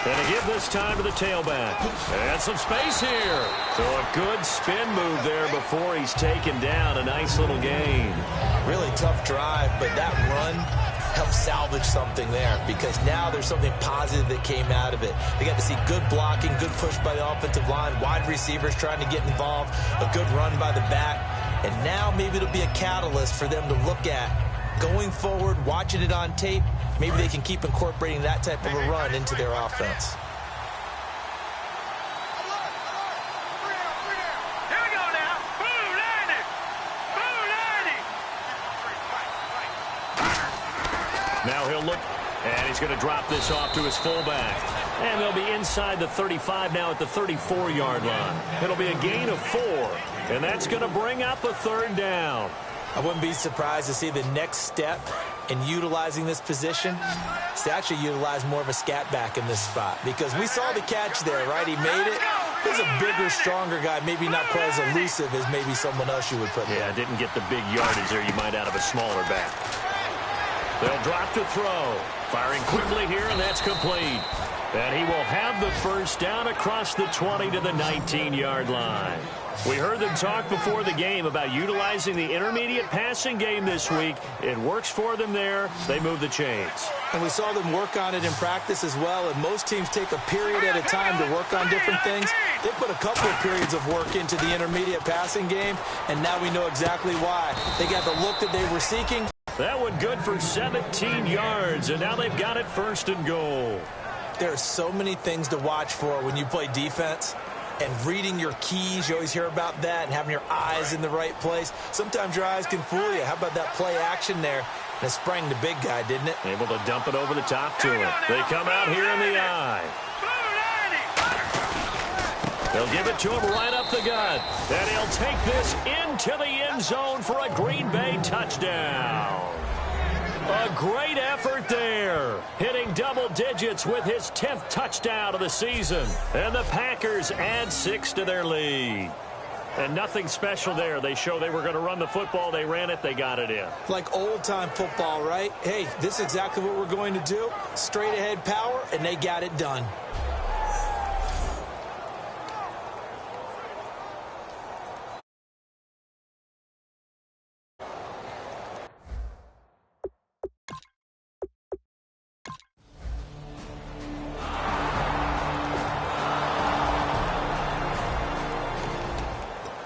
And to give this time to the tailback. And some space here. So a good spin move there before he's taken down. A nice little gain. Really tough drive, but that run helped salvage something there because now there's something positive that came out of it. They got to see good blocking, good push by the offensive line, wide receivers trying to get involved, a good run by the back. And now maybe it'll be a catalyst for them to look at going forward, watching it on tape. Maybe they can keep incorporating that type of a run into their offense. Now he'll look, and he's going to drop this off to his fullback. And they'll be inside the 35 now at the 34-yard line. It'll be a gain of 4, and that's going to bring up a third down. I wouldn't be surprised to see the next step in utilizing this position is to actually utilize more of a scat back in this spot because we saw the catch there, right? He made it. He's a bigger, stronger guy, maybe not quite as elusive as maybe someone else you would put there. Yeah, didn't get the big yardage there you might out of a smaller back. They'll drop to throw. Firing quickly here, and that's complete. And he will have the first down across the 20 to the 19-yard line. We heard them talk before the game about utilizing the intermediate passing game this week. It works for them there. They move the chains. And we saw them work on it in practice as well, and most teams take a period at a time to work on different things. They put a couple of periods of work into the intermediate passing game, and now we know exactly why. They got the look that they were seeking. That one good for 17 yards, and now they've got it first and goal. There are so many things to watch for when you play defense. And reading your keys, you always hear about that, and having your eyes in the right place. Sometimes your eyes can fool you. How about that play action there? And it sprang the big guy, didn't it? Able to dump it over the top to him. They come out here in the eye. They'll give it to him right up the gut. And he'll take this into the end zone for a Green Bay touchdown. A great effort there. Hitting double digits with his 10th touchdown of the season. And the Packers add 6 to their lead. And nothing special there. They show they were going to run the football. They ran it. They got it in. Like old-time football, right? Hey, this is exactly what we're going to do. Straight-ahead power, and they got it done.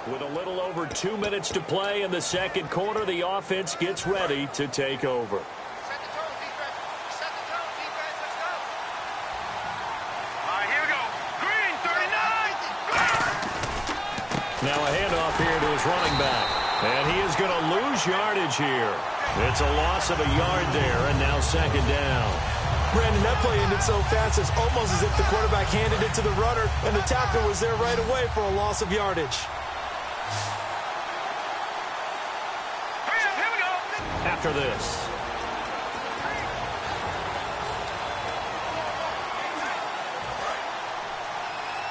With a little over 2 minutes to play in the second quarter, the offense gets ready to take over. Set the tone, defense. Set the tone, defense. Let's go. All right, here we go. Green, 39. Now a handoff here to his running back. And he is going to lose yardage here. It's a loss of a yard there, and now second down. Brandon, that play ended so fast, it's almost as if the quarterback handed it to the runner, and the tackler was there right away for a loss of yardage. After this.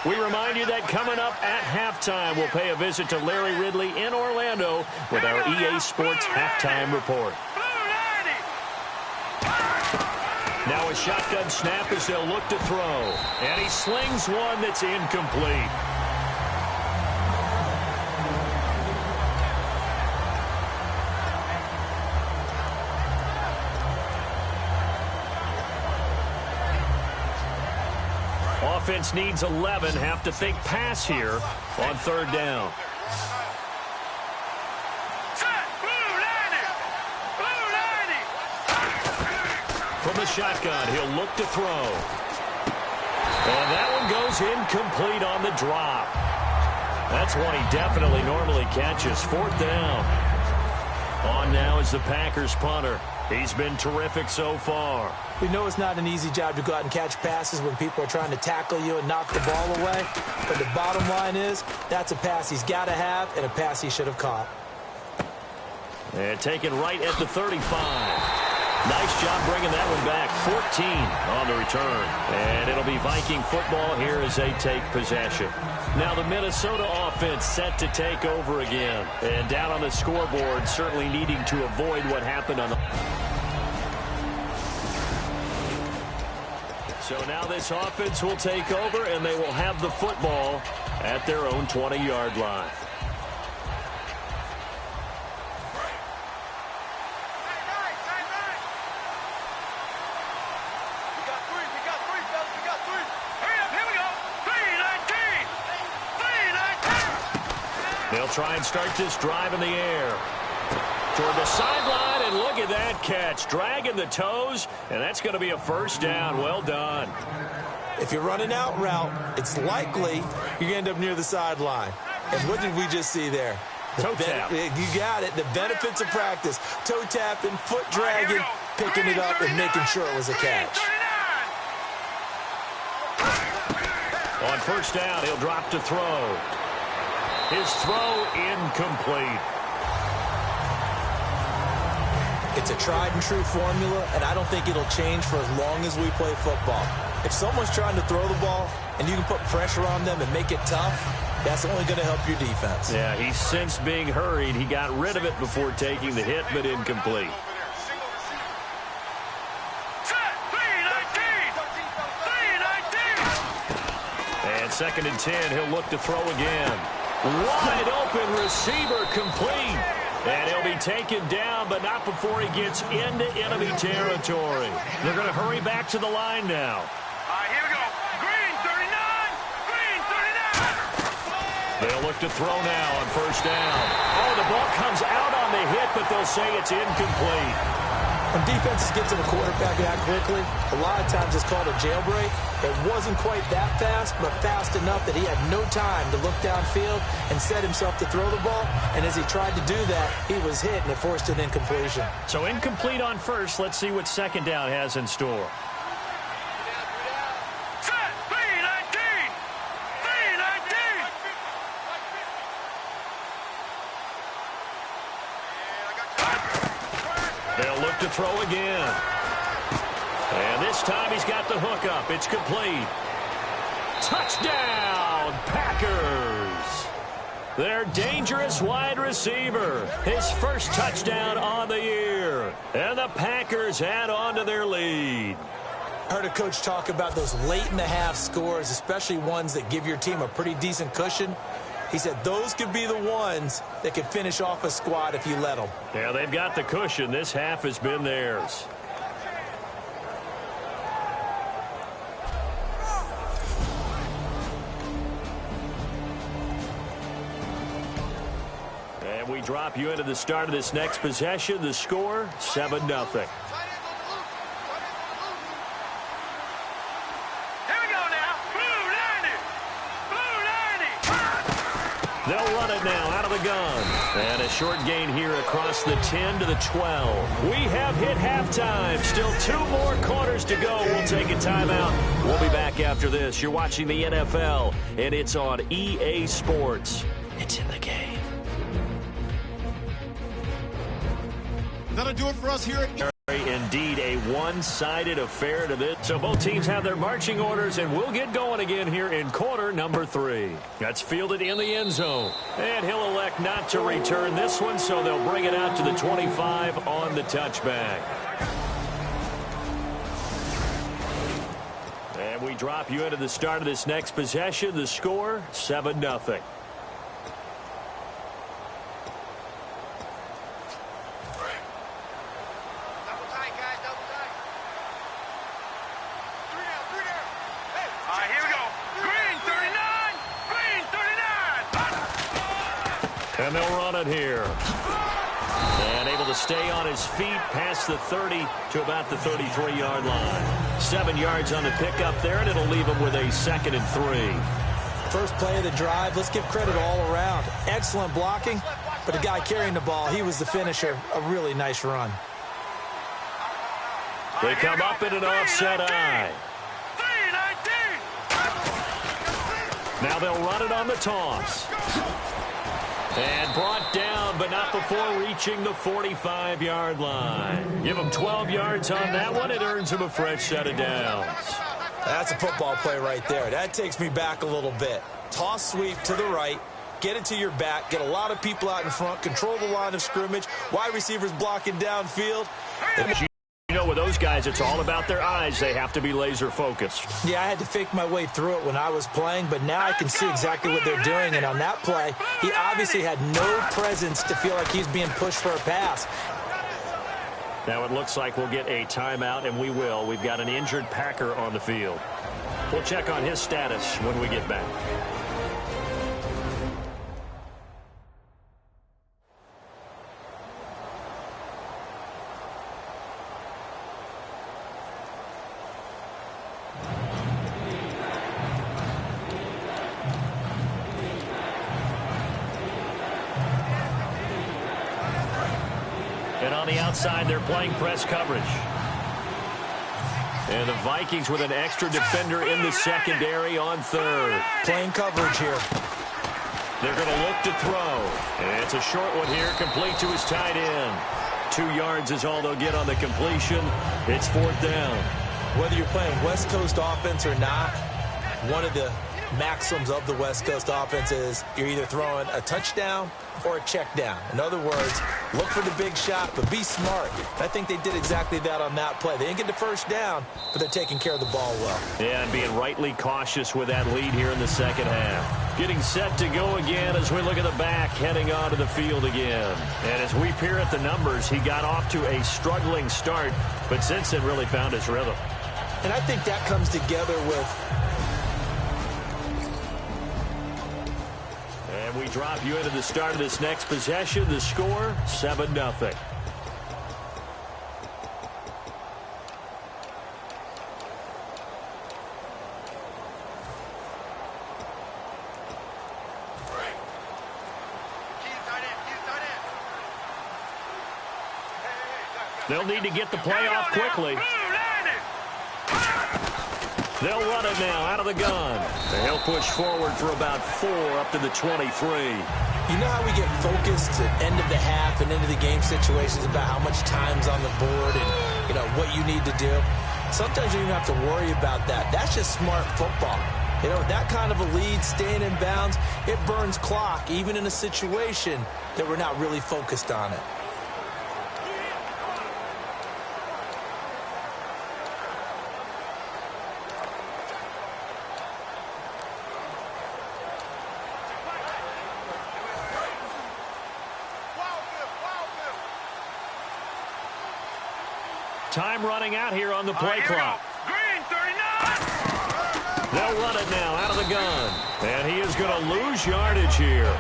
We remind you that coming up at halftime, we'll pay a visit to Larry Ridley in Orlando with our EA Sports Halftime Report. Now a shotgun snap as they'll look to throw. And he slings one that's incomplete. Offense needs 11. Have to think pass here on third down. From the shotgun, he'll look to throw. And that one goes incomplete on the drop. That's one he definitely normally catches. Fourth down. On now is the Packers punter. He's been terrific so far. We know it's not an easy job to go out and catch passes when people are trying to tackle you and knock the ball away. But the bottom line is, that's a pass he's got to have and a pass he should have caught. And taken right at the 35. Nice job bringing that one back. 14 on the return. And it'll be Viking football here as they take possession. Now the Minnesota offense set to take over again. And down on the scoreboard, certainly needing to avoid what happened on the... So now this offense will take over, and they will have the football at their own 20-yard line. They'll try and start this drive in the air. Toward the sideline, and look at that catch. Dragging the toes, and that's going to be a first down. Well done. If you're running out route, it's likely you're going to end up near the sideline. And what did we just see there? Toe tap. You got it. The benefits of practice. Toe tapping, foot dragging, picking it up, and making sure it was a catch. On first down, he'll drop to throw. His throw incomplete. It's a tried-and-true formula, and I don't think it'll change for as long as we play football. If someone's trying to throw the ball and you can put pressure on them and make it tough, that's only going to help your defense. Yeah, he sensed being hurried. He got rid of it before taking the hit, but incomplete. And 2nd and 10, he'll look to throw again. Wide open receiver complete. And he'll be taken down, but not before he gets into enemy territory. They're going to hurry back to the line now. Here we go. Green 39. Green 39. They'll look to throw now on first down. Oh, the ball comes out on the hit, but they'll say it's incomplete. When defenses get to the quarterback that quickly, a lot of times it's called a jailbreak. It wasn't quite that fast, but fast enough that he had no time to look downfield and set himself to throw the ball. And as he tried to do that, he was hit, and it forced an incompletion. So incomplete on first. Let's see what 2nd down has in store. They'll look to throw again. And this time he's got the hook up. It's complete. Touchdown, Packers. Their dangerous wide receiver. His first touchdown on the year. And the Packers add on to their lead. I heard a coach talk about those late-in-the-half scores, especially ones that give your team a pretty decent cushion. He said those could be the ones that could finish off a squad if you let them. Yeah, they've got the cushion. This half has been theirs. And we drop you into the start of this next possession. The score, 7-0. They'll run it now out of the gun. And a short gain here across the 10 to the 12. We have hit halftime. Still 2 more quarters to go. We'll take a timeout. We'll be back after this. You're watching the NFL, and it's on EA Sports. It's in the game. That'll do it for us here at Indeed, a one-sided affair to this. So both teams have their marching orders, and we'll get going again here in quarter number 3. That's fielded in the end zone. And he'll elect not to return this one, so they'll bring it out to the 25 on the touchback. And we drop you into the start of this next possession. The score, 7-0. And they'll run it here. And able to stay on his feet past the 30 to about the 33-yard line. 7 yards on the pickup there, and it'll leave him with a 2nd and 3. First play of the drive, let's give credit all around. Excellent blocking, but the guy carrying the ball, he was the finisher. A really nice run. They come up in an offset eye. Now they'll run it on the toss. And brought down, but not before reaching the 45-yard line. Give him 12 yards on that one. It earns him a fresh set of downs. That's a football play right there. That takes me back a little bit. Toss sweep to the right. Get it to your back. Get a lot of people out in front. Control the line of scrimmage. Wide receivers blocking downfield. You know, with those these guys, it's all about their eyes. They have to be laser focused. Yeah, I had to fake my way through it when I was playing, but now I can see exactly what they're doing. And on that play, he obviously had no presence to feel like he's being pushed for a pass. Now it looks like we'll get a timeout, and we will. We've got an injured Packer on the field. We'll check on his status when we get back. And on the outside, they're playing press coverage. And the Vikings with an extra defender in the secondary on third. Playing coverage here. They're going to look to throw. And it's a short one here, complete to his tight end. 2 yards is all they'll get on the completion. It's 4th down. Whether you're playing West Coast offense or not, one of the maxims of the West Coast offense is you're either throwing a touchdown or a check down. In other words, look for the big shot, but be smart. I think they did exactly that on that play. They didn't get the first down, but they're taking care of the ball well. Yeah, and being rightly cautious with that lead here in the second half. Getting set to go again as we look at the back, heading onto the field again. And as we peer at the numbers, he got off to a struggling start, but since then really found his rhythm. And I think that comes together with... And we drop you into the start of this next possession. The score, 7-0. They'll need to get the play off quickly. They'll run it now out of the gun. And he'll push forward for about 4 up to the 23. You know how we get focused at end of the half and into the game situations about how much time's on the board and, you know, what you need to do? Sometimes you don't even have to worry about that. That's just smart football. You know, that kind of a lead, staying in bounds, it burns clock, even in a situation that we're not really focused on it. Time running out here on the play clock. Green, 39. They'll run it now out of the gun. And he is going to lose yardage here.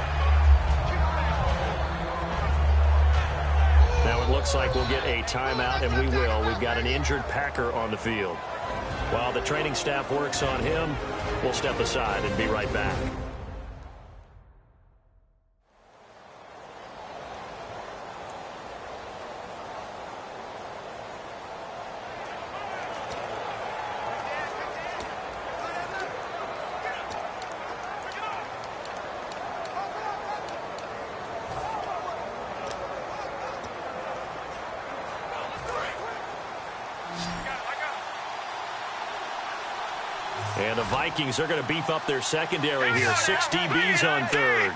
Now it looks like we'll get a timeout, and we will. We've got an injured Packer on the field. While the training staff works on him, we'll step aside and be right back. And the Vikings are going to beef up their secondary here. 6 DBs on third.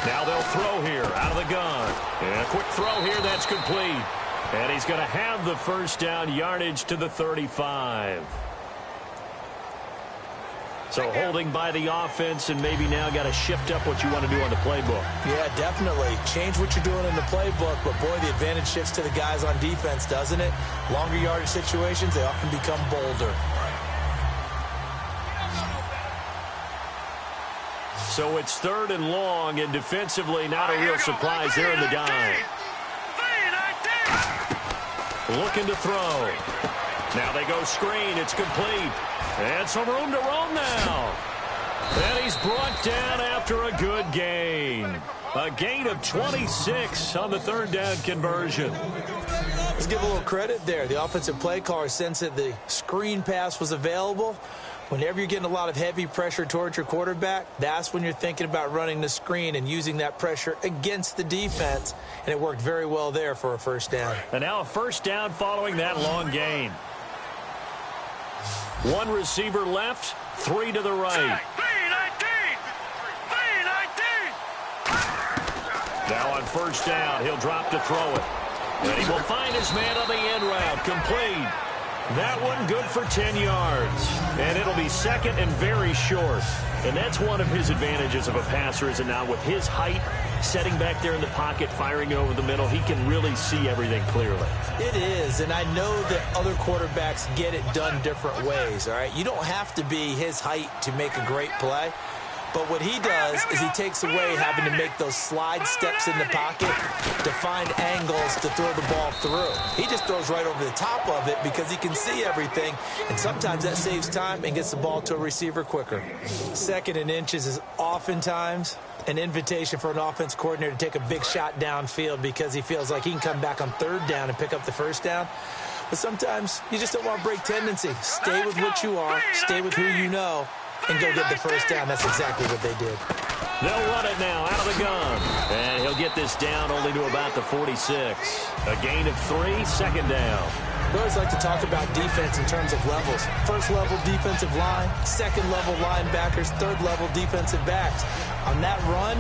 Now they'll throw here out of the gun. And a quick throw here that's complete. And he's going to have the first down, yardage to the 35. So holding by the offense, and maybe now got to shift up what you want to do on the playbook. Yeah, definitely. Change what you're doing in the playbook, but boy, the advantage shifts to the guys on defense, doesn't it? Longer yardage situations, they often become bolder. So it's 3rd and long, and defensively not a real surprise there in the dime. Looking to throw. Now they go screen. It's complete. And some room to roam now. And he's brought down after a good gain. A gain of 26 on the 3rd down conversion. Let's give a little credit there. The offensive play caller sensed that the screen pass was available. Whenever you're getting a lot of heavy pressure towards your quarterback, that's when you're thinking about running the screen and using that pressure against the defense. And it worked very well there for a first down. And now a first down following that long gain. 1 receiver left, 3 to the right. Now on first down, he'll drop to throw it. And he will find his man on the end route. Complete. That one good for 10 yards. And it'll be second and very short. And that's one of his advantages of a passer, is it not? With his height, setting back there in the pocket, firing over the middle, he can really see everything clearly. It is, and I know that other quarterbacks get it done different ways, all right? You don't have to be his height to make a great play. But what he does is he takes away having to make those slide steps in the pocket to find angles to throw the ball through. He just throws right over the top of it because he can see everything, and sometimes that saves time and gets the ball to a receiver quicker. Second and inches is oftentimes an invitation for an offense coordinator to take a big shot downfield because he feels like he can come back on third down and pick up the first down. But sometimes you just don't want to break tendency. Stay with what you are, stay with who you know, and go get the first down. That's exactly what they did. They'll run it now out of the gun. And he'll get this down only to about the 46. A gain of 3, second down. We always like to talk about defense in terms of levels. First level defensive line, second level linebackers, third level defensive backs. On that run,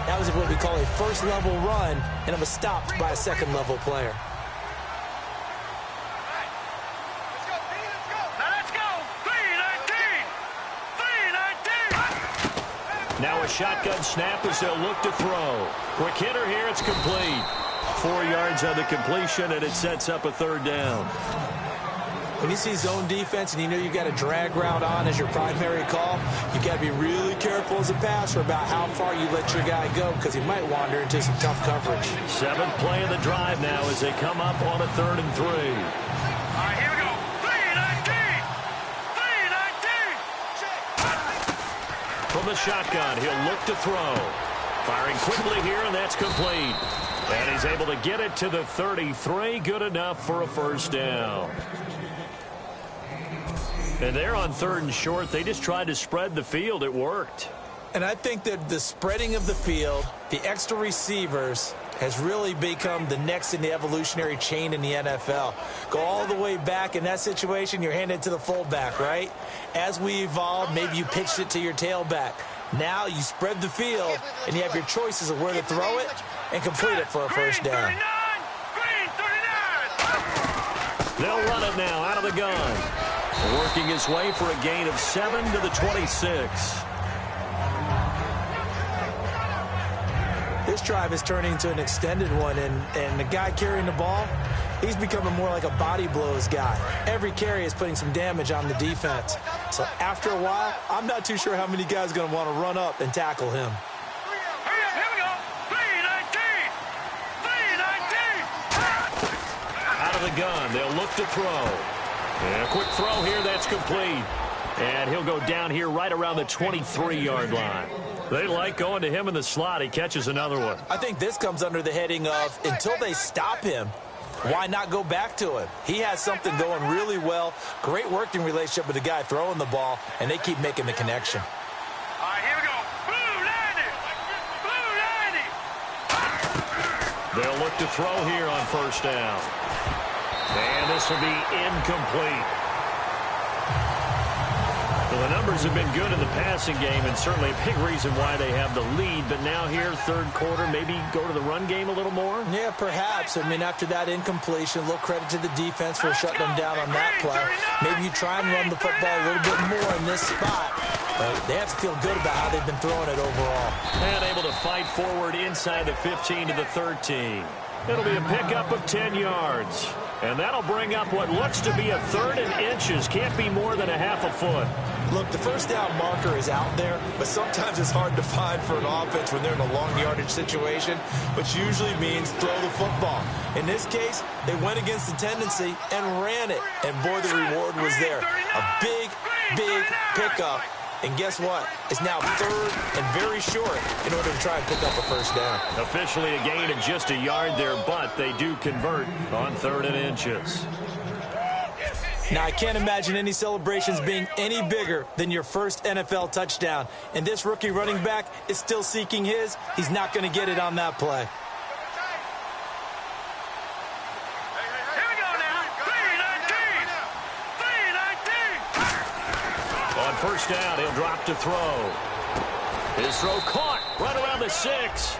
that was what we call a first level run, and it was stopped by a second level player. Now a shotgun snap as they'll look to throw. Quick hitter here, it's complete. 4 yards on the completion, and it sets up a third down. When you see zone defense and you know you got a drag route on as your primary call, you got to be really careful as a passer about how far you let your guy go because he might wander into some tough coverage. 7th play of the drive now as they come up on a 3rd and 3. All right, here we go. 3-19. From the shotgun, he'll look to throw. Firing quickly here, and that's complete. And he's able to get it to the 33. Good enough for a first down. And they're on 3rd and short. They just tried to spread the field. It worked. And I think that the spreading of the field, the extra receivers, has really become the next in the evolutionary chain in the NFL. Go all the way back in that situation, you're handed to the fullback, right? As we evolve, maybe you pitched it to your tailback. Now you spread the field, and you have your choices of where to throw it and complete it for a first down. They'll run it now out of the gun. Working his way for a gain of 7 to the 26. This drive is turning into an extended one, and the guy carrying the ball, he's becoming more like a body blows guy. Every carry is putting some damage on the defense. So after a while, I'm not too sure how many guys are going to want to run up and tackle him. Here we go. 3-19. Out of the gun, they'll look to throw. And a quick throw here, that's complete. And he'll go down here right around the 23-yard line. They like going to him in the slot. He catches another one. I think this comes under the heading of, until they stop him, why not go back to him? He has something going really well. Great working relationship with the guy throwing the ball, and they keep making the connection. All right, here we go. Blue 90. They'll look to throw here on first down. And this will be incomplete. Well, the numbers have been good in the passing game, and certainly a big reason why they have the lead. But now here, third quarter, maybe go to the run game a little more? Yeah, perhaps. I mean, after that incompletion, a little credit to the defense for shutting them down on that play. Maybe you try and run the football a little bit more in this spot. But they have to feel good about how they've been throwing it overall. And able to fight forward inside the 15 to the 13. It'll be a pickup of 10 yards. And that'll bring up what looks to be a 3rd and inches. Can't be more than a half a foot. Look, the first down marker is out there, but sometimes it's hard to find for an offense when they're in a long yardage situation, which usually means throw the football. In this case, they went against the tendency and ran it. And boy, the reward was there. A big, big pickup. And guess what? It's now 3rd and very short in order to try and pick up a first down. Officially a gain of just a yard there, but they do convert on 3rd and inches. Now, I can't imagine any celebrations being any bigger than your first NFL touchdown. And this rookie running back is still seeking his. He's not going to get it on that play. Here we go now. 3-19. On first down, he'll drop to throw. His throw caught. Right around the 6.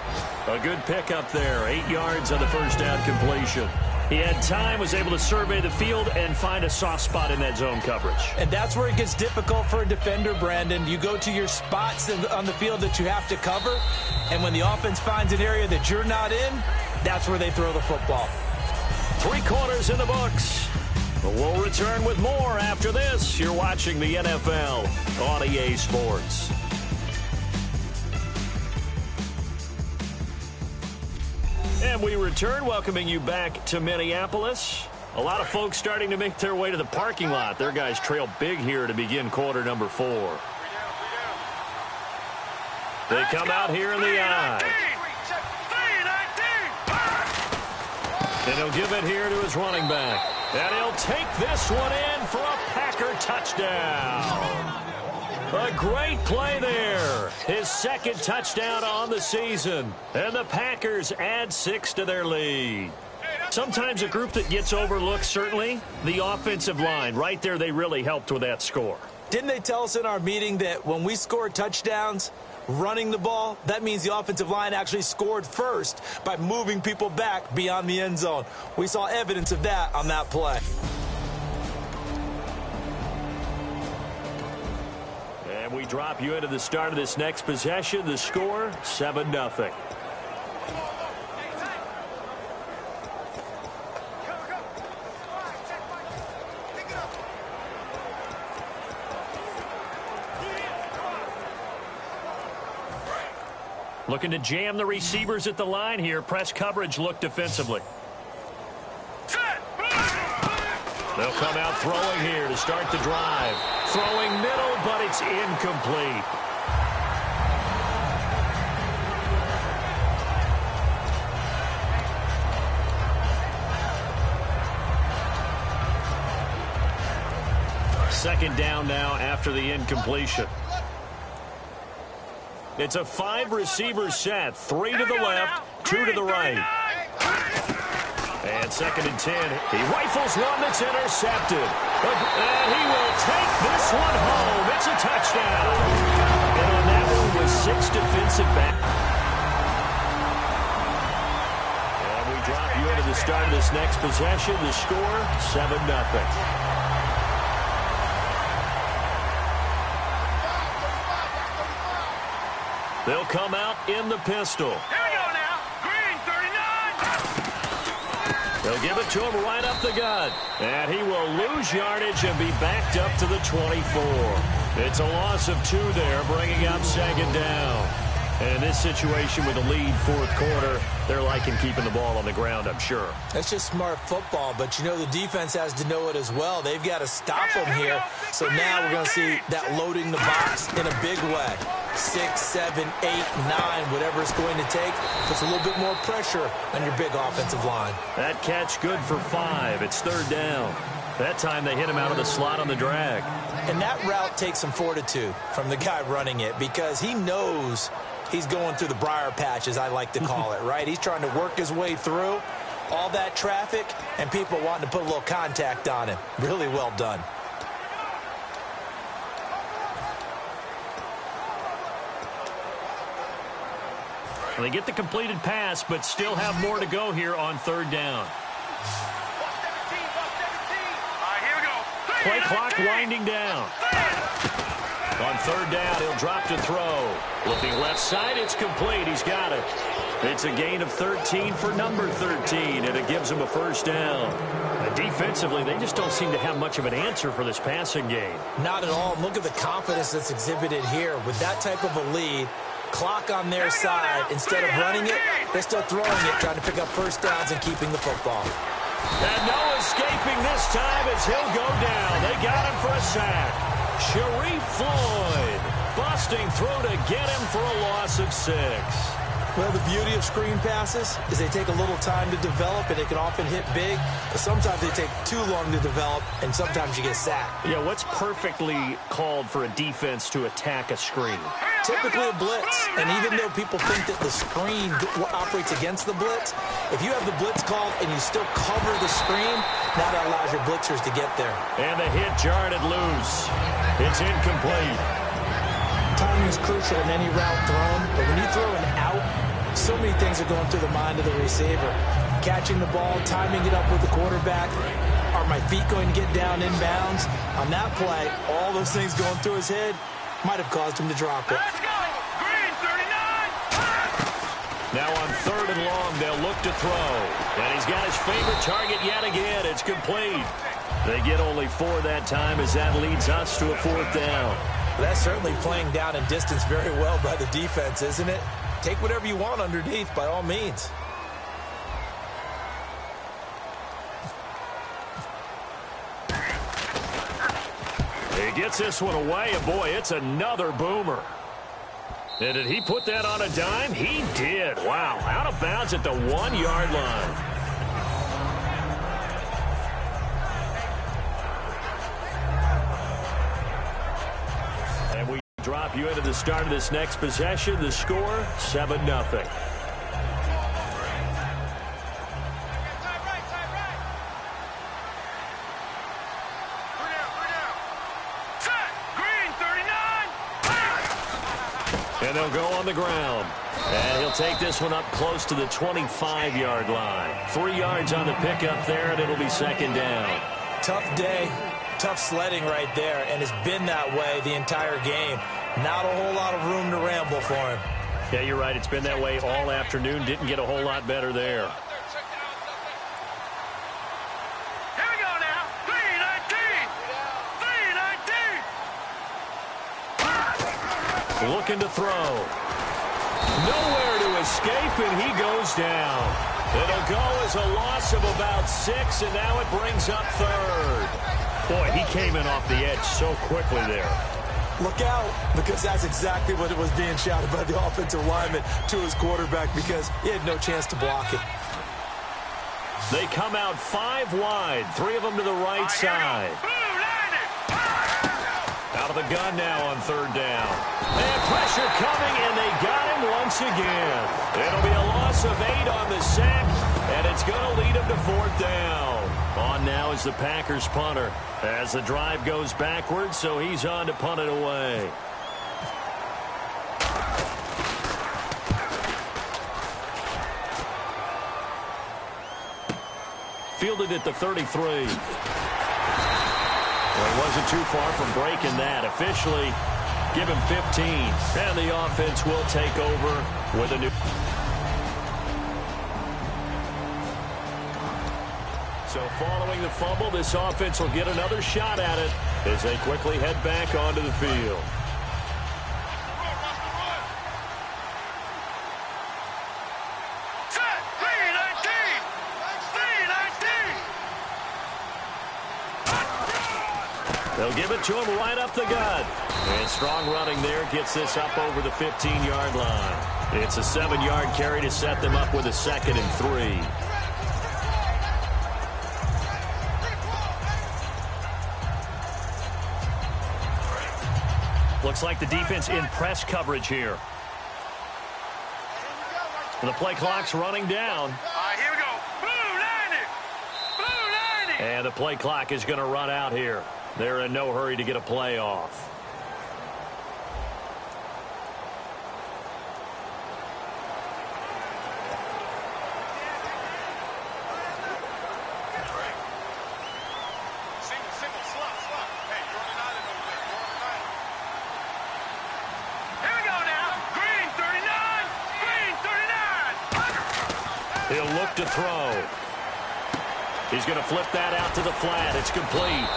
A good pickup there. 8 yards on the first down completion. He had time, was able to survey the field and find a soft spot in that zone coverage. And that's where it gets difficult for a defender, Brandon. You go to your spots on the field that you have to cover, and when the offense finds an area that you're not in, that's where they throw the football. 3 quarters in the books. But we'll return with more after this. You're watching the NFL on EA Sports. And we return, welcoming you back to Minneapolis. A lot of folks starting to make their way to the parking lot. Their guys trail big here to begin quarter number 4. They come out here in the I. And he'll give it here to his running back. And he'll take this one in for a Packer touchdown. A great play there. His second touchdown on the season. And the Packers add 6 to their lead. Sometimes a group that gets overlooked, certainly, the offensive line. Right there, they really helped with that score. Didn't they tell us in our meeting that when we score touchdowns, running the ball, that means the offensive line actually scored first by moving people back beyond the end zone? We saw evidence of that on that play. And we drop you into the start of this next possession. The score, 7-0. Looking to jam the receivers at the line here. Press coverage look defensively. They'll come out throwing here to start the drive. Throwing middle, but it's incomplete. Second down now after the incompletion. It's a 5-receiver set. 3 to the left, 2 to the right. And second and 10. He rifles one that's intercepted. And he will take this one home. It's a touchdown. And on that one was 6 defensive back. And we drop you into the start of this next possession. The score, 7-0. They'll come out in the pistol. Here we go now. Green, 39. They'll give it to him right up the gut. And he will lose yardage and be backed up to the 24. It's a loss of 2 there, bringing up second down. And in this situation with a lead fourth quarter, they're liking keeping the ball on the ground, I'm sure. That's just smart football, but you know the defense has to know it as well. They've got to stop them here. So now we're going to see that loading the box in a big way. 6, 7, 8, 9, whatever it's going to take, puts a little bit more pressure on your big offensive line. That catch good for 5. It's third down. That time they hit him out of the slot on the drag. And that route takes some fortitude from the guy running it because he knows he's going through the briar patch, as I like to call it, right? He's trying to work his way through all that traffic and people wanting to put a little contact on him. Really well done. Well, they get the completed pass, but still have more to go here on third down. Here we go. Play clock winding down. On third down, he'll drop to throw. Looking left side, it's complete. He's got it. It's a gain of 13 for number 13, and it gives him a first down. Defensively, they just don't seem to have much of an answer for this passing game. Not at all. Look at the confidence that's exhibited here. With that type of a lead, clock on their side, instead of running it, they're still throwing it, trying to pick up first downs and keeping the football. And no escaping this time as he'll go down. They got him for a sack. Sharif Floyd busting through to get him for a loss of 6. Well, the beauty of screen passes is they take a little time to develop, and they can often hit big, but sometimes they take too long to develop, and sometimes you get sacked. Yeah, what's perfectly called for a defense to attack a screen? Typically a blitz, and even though people think that the screen operates against the blitz, if you have the blitz called and you still cover the screen, that allows your blitzers to get there. And the hit jarred it loose. It's incomplete. Timing is crucial in any route thrown, but when you throw an out, so many things are going through the mind of the receiver. Catching the ball, timing it up with the quarterback. Are my feet going to get down inbounds? On that play, all those things going through his head might have caused him to drop it. Let's go! Green 39! Now on 3rd and long, they'll look to throw. And he's got his favorite target yet again. It's complete. They get only 4 that time as that leads us to a 4th down. That's certainly playing down and distance very well by the defense, isn't it? Take whatever you want underneath, by all means. He gets this one away, and boy, it's another boomer. And did he put that on a dime? He did. Wow, out of bounds at the 1-yard line. And we drop you into the start of this next possession. The score, 7-0. And they'll go on the ground. And he'll take this one up close to the 25-yard line. 3 yards on the pickup there, and it'll be 2nd down. Tough day, tough sledding right there, and it's been that way the entire game. Not a whole lot of room to ramble for him. Yeah, you're right. It's been that way all afternoon. Didn't get a whole lot better there. Here we go now. 319! 319! Looking to throw. Nowhere to escape, and he goes down. It'll go as a loss of about 6, and now it brings up 3rd. Boy, he came in off the edge so quickly there. Look out, because that's exactly what it was being shouted by the offensive lineman to his quarterback, because he had no chance to block it. They come out 5 wide, 3 of them to the right side. Out of the gun now on 3rd down. And pressure coming, and they got him once again. It'll be a loss of 8 on the sack, and it's going to lead him to 4th down. On now is the Packers punter as the drive goes backwards, so he's on to punt it away. Fielded at the 33. Well, he wasn't too far from breaking that. Officially, give him 15. And the offense will take over with a new... So following the fumble, this offense will get another shot at it as they quickly head back onto the field. They'll give it to him right up the gut. And strong running there gets this up over the 15-yard line. It's a 7-yard carry to set them up with a 2nd and 3. Looks like the defense in press coverage here. The play clock's running down. Here we go. Blue 90! Blue 90! And the play clock is going to run out here. They're in no hurry to get a play off. Single, slot. Hey, you're on an island over there. You're on an island. Here we go now. Green 39! Green 39! He'll look to throw. He's going to flip that out to the flat. It's complete.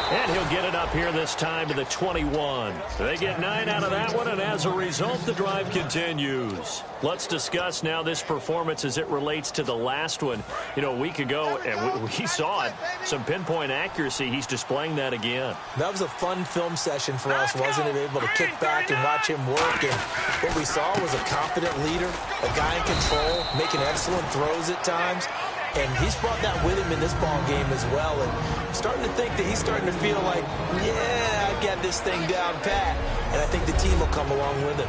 And he'll get it up here this time to the 21. They get 9 out of that one, and as a result, the drive continues. Let's discuss now this performance as it relates to the last one. You know, a week ago, and we saw it, some pinpoint accuracy. He's displaying that again. That was a fun film session for us, wasn't it? Able to kick back and watch him work. And what we saw was a confident leader, a guy in control, making excellent throws at times. And he's brought that with him in this ball game as well. And I'm starting to think that he's starting to feel like, yeah, I got this thing down pat. And I think the team will come along with him.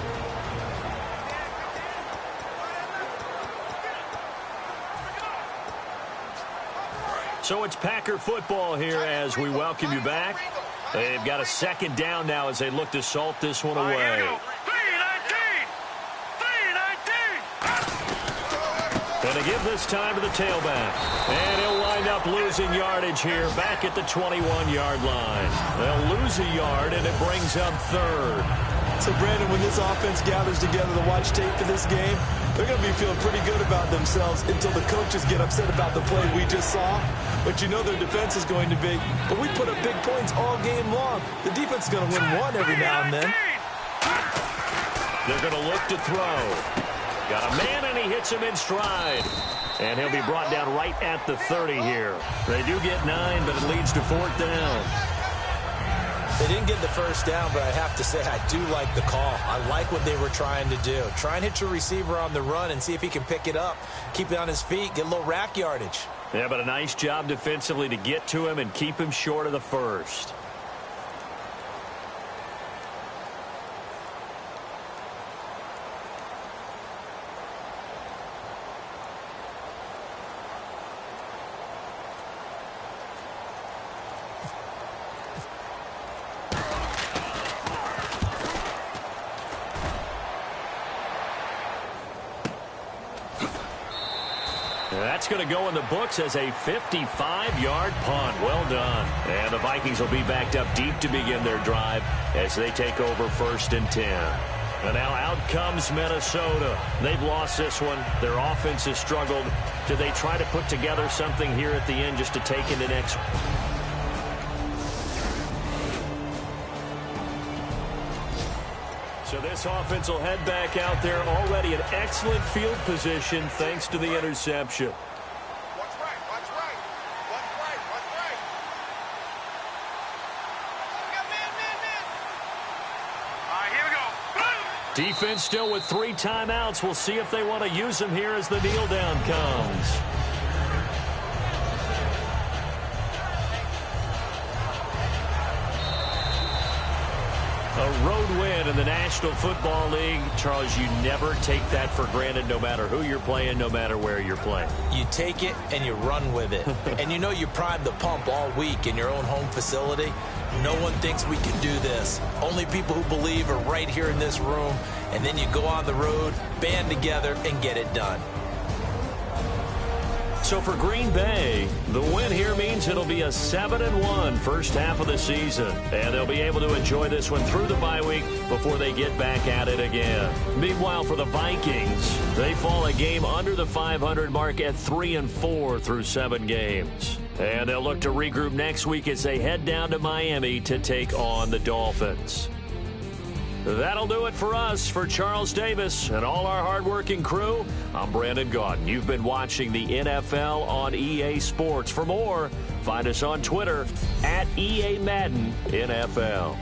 So it's Packer football here as we welcome you back. They've got a second down now as they look to salt this one away. Here we go. 3-19. Going to give this time to the tailback. And he'll wind up losing yardage here back at the 21-yard line. They'll lose a yard, and it brings up third. So, Brandon, when this offense gathers together to watch tape for this game, they're going to be feeling pretty good about themselves until the coaches get upset about the play we just saw. But you know their defense is going to be. But we put up big points all game long. The defense is going to win one every now and then. They're going to look to throw. Got a man, and he hits him in stride. And he'll be brought down right at the 30 here. They do get 9, but it leads to 4th down. They didn't get the first down, but I have to say I do like the call. I like what they were trying to do. Try and hit your receiver on the run and see if he can pick it up. Keep it on his feet. Get a little rack yardage. Yeah, but a nice job defensively to get to him and keep him short of the first. That's going to go in the books as a 55-yard punt. Well done. And the Vikings will be backed up deep to begin their drive as they take over 1st and 10. And now out comes Minnesota. They've lost this one. Their offense has struggled. Do they try to put together something here at the end just to take in the next? So this offense will head back out there, already in excellent field position thanks to the interception. Watch right, watch right. Watch right, watch right. We got man. All right, here we go. Defense still with 3 timeouts. We'll see if they want to use them here as the kneel down comes. A road win in the National Football League. Charles, you never take that for granted no matter who you're playing, no matter where you're playing. You take it and you run with it. And you know you primed the pump all week in your own home facility. No one thinks we can do this. Only people who believe are right here in this room. And then you go on the road, band together, and get it done. So for Green Bay, the win here means it'll be a 7-1 first half of the season. And they'll be able to enjoy this one through the bye week before they get back at it again. Meanwhile, for the Vikings, they fall a game under the 500 mark at 3-4 through 7 games. And they'll look to regroup next week as they head down to Miami to take on the Dolphins. That'll do it for us. For Charles Davis and all our hardworking crew, I'm Brandon Gaudin. You've been watching the NFL on EA Sports. For more, find us on Twitter at EA Madden NFL.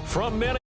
From Minnesota.